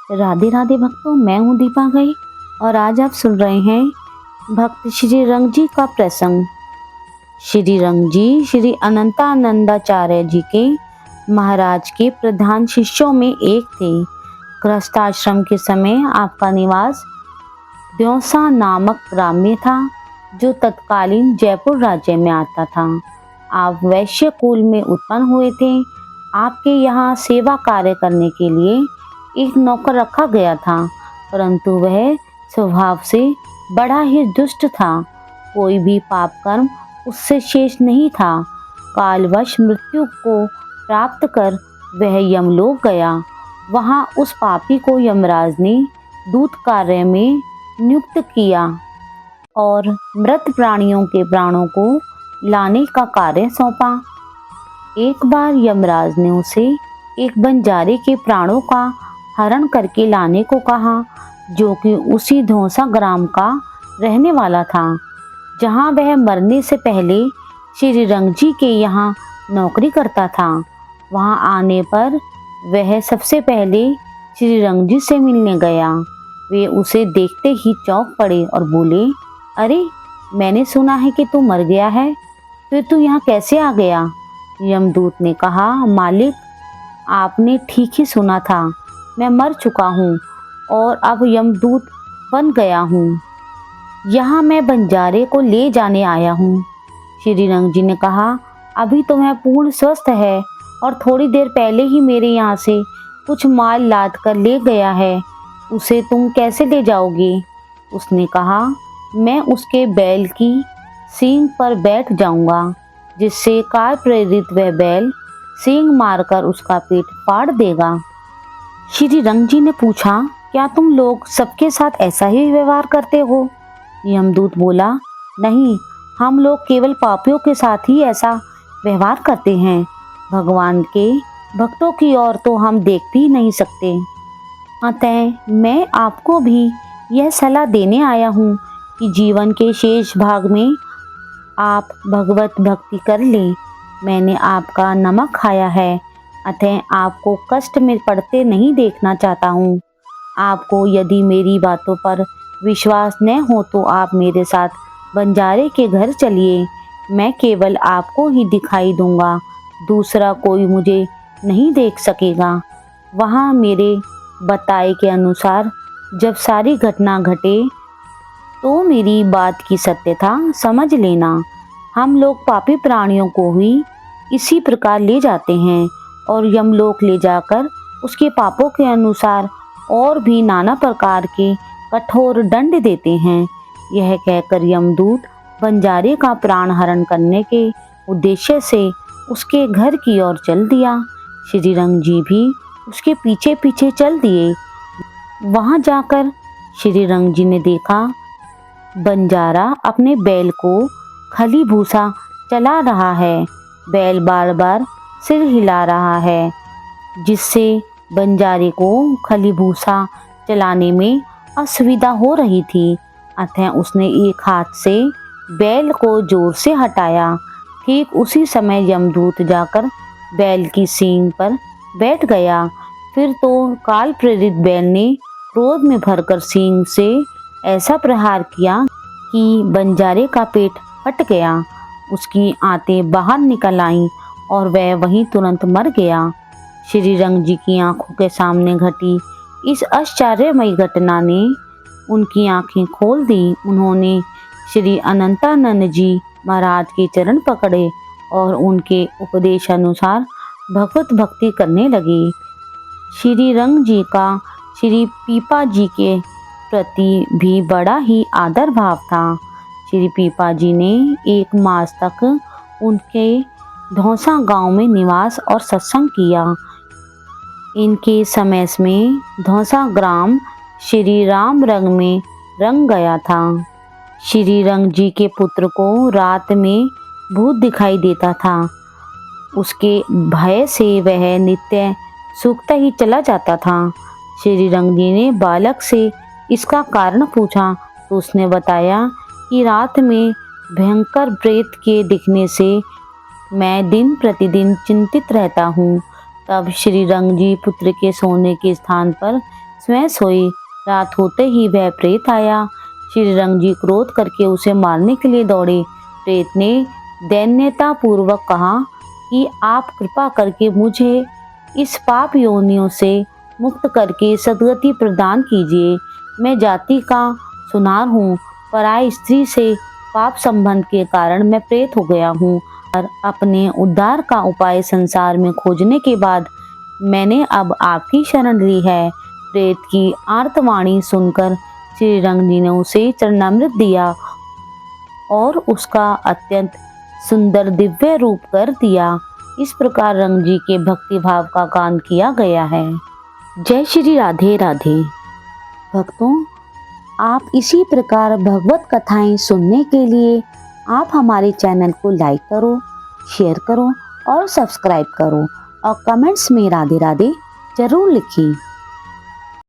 राधे राधे भक्तों, मैं हूँ दीपा गई और आज आप सुन रहे हैं भक्त श्री रंग जी का प्रसंग। श्री रंग जी श्री अनंतानंदाचार्य जी के महाराज के प्रधान शिष्यों में एक थे। गृहस्थाश्रम के समय आपका निवास द्योसा नामक ग्राम में था, जो तत्कालीन जयपुर राज्य में आता था। आप वैश्य कुल में उत्पन्न हुए थे। आपके यहाँ सेवा कार्य करने के लिए एक नौकर रखा गया था, परंतु वह स्वभाव से बड़ा ही दुष्ट था। कोई भी पाप कर्म उससे शेष नहीं था। कालवश मृत्यु को प्राप्त कर वह यमलोक गया। वहां उस पापी को यमराज ने दूत कार्य में नियुक्त किया और मृत प्राणियों के प्राणों को लाने का कार्य सौंपा। एक बार यमराज ने उसे एक बंजारे के प्राणों का हरण करके लाने को कहा, जो कि उसी धौसा ग्राम का रहने वाला था, जहां वह मरने से पहले श्री रंग जी के यहाँ नौकरी करता था। वहां आने पर वह सबसे पहले श्री रंग जी से मिलने गया। वे उसे देखते ही चौंक पड़े और बोले, अरे, मैंने सुना है कि तू मर गया है, फिर तू यहाँ कैसे आ गया? यमदूत ने कहा, मालिक, आपने ठीक ही सुना था, मैं मर चुका हूँ और अब यमदूत बन गया हूँ। यहाँ मैं बंजारे को ले जाने आया हूँ। श्री रंग जी ने कहा, अभी तो वह पूर्ण स्वस्थ है और थोड़ी देर पहले ही मेरे यहाँ से कुछ माल लाद कर ले गया है। उसे तुम कैसे ले जाओगे? उसने कहा, मैं उसके बैल की सींग पर बैठ जाऊंगा, जिससे काल प्रेरित वह बैल सींग मारकर उसका पेट फाड़ देगा। श्री रंग जी ने पूछा, क्या तुम लोग सबके साथ ऐसा ही व्यवहार करते हो? यमदूत बोला, नहीं, हम लोग केवल पापियों के साथ ही ऐसा व्यवहार करते हैं। भगवान के भक्तों की ओर तो हम देख भी नहीं सकते। अतः मैं आपको भी यह सलाह देने आया हूँ कि जीवन के शेष भाग में आप भगवत भक्ति कर लें। मैंने आपका नमक खाया है, अतः आपको कष्ट में पड़ते नहीं देखना चाहता हूँ। आपको यदि मेरी बातों पर विश्वास न हो तो आप मेरे साथ बंजारे के घर चलिए। मैं केवल आपको ही दिखाई दूंगा, दूसरा कोई मुझे नहीं देख सकेगा। वहाँ मेरे बताए के अनुसार जब सारी घटना घटे तो मेरी बात की सत्यता समझ लेना। हम लोग पापी प्राणियों को ही इसी प्रकार ले जाते हैं और यमलोक ले जाकर उसके पापों के अनुसार और भी नाना प्रकार के कठोर दंड देते हैं। यह कहकर यमदूत बंजारे का प्राण हरण करने के उद्देश्य से उसके घर की ओर चल दिया। श्री रंग जी भी उसके पीछे पीछे चल दिए। वहां जाकर श्री रंग जी ने देखा, बंजारा अपने बैल को खली भूसा चला रहा है। बैल बार बार सिर हिला रहा है, जिससे बंजारे को खली भूसा चलाने में असुविधा हो रही थी। अतः उसने एक हाथ से बैल को जोर से हटाया। ठीक उसी समय यमदूत जाकर बैल की सींग पर बैठ गया। फिर तो काल प्रेरित बैल ने क्रोध में भरकर सींग से ऐसा प्रहार किया कि बंजारे का पेट फट गया। उसकी आंतें बाहर निकल आईं और वह वहीं तुरंत मर गया। श्री रंग जी की आंखों के सामने घटी इस आश्चर्यमयी घटना ने उनकी आंखें खोल दी। उन्होंने श्री अनंतानंद जी महाराज के चरण पकड़े और उनके उपदेश अनुसार भगवत भक्ति करने लगे। श्री रंग जी का श्री पीपा जी के प्रति भी बड़ा ही आदर भाव था। श्री पीपा जी ने 1 मास तक उनके धौसा गांव में निवास और सत्संग किया। इनके समय में धौसा ग्राम श्री राम रंग में रंग गया था। श्री रंग जी के पुत्र को रात में भूत दिखाई देता था। उसके भय से वह नित्य सूखता ही चला जाता था। श्री रंग जी ने बालक से इसका कारण पूछा तो उसने बताया कि रात में भयंकर प्रेत के दिखने से मैं दिन प्रतिदिन चिंतित रहता हूँ। तब श्री रंग जी पुत्र के सोने के स्थान पर स्वयं सोई। रात होते ही वह प्रेत आया। श्री रंग जी क्रोध करके उसे मारने के लिए दौड़े। प्रेत ने दैन्यता पूर्वक कहा कि आप कृपा करके मुझे इस पाप योनियों से मुक्त करके सद्गति प्रदान कीजिए। मैं जाति का सुनार हूँ। पराई स्त्री से पाप संबंध के कारण मैं प्रेत हो गया हूँ और अपने उद्धार का उपाय संसार में खोजने के बाद मैंने अब आपकी शरण ली है। प्रेत की आर्तवाणी सुनकर श्री रंग जी ने उसे चरणामृत दिया और उसका अत्यंत सुंदर दिव्य रूप कर दिया। इस प्रकार रंग जी के भक्ति भाव का गान किया गया है। जय श्री राधे राधे। भक्तों, आप इसी प्रकार भगवत कथाएं सुनने के लिए आप हमारे चैनल को लाइक करो, शेयर करो और सब्सक्राइब करो और कमेंट्स में राधे राधे जरूर लिखें।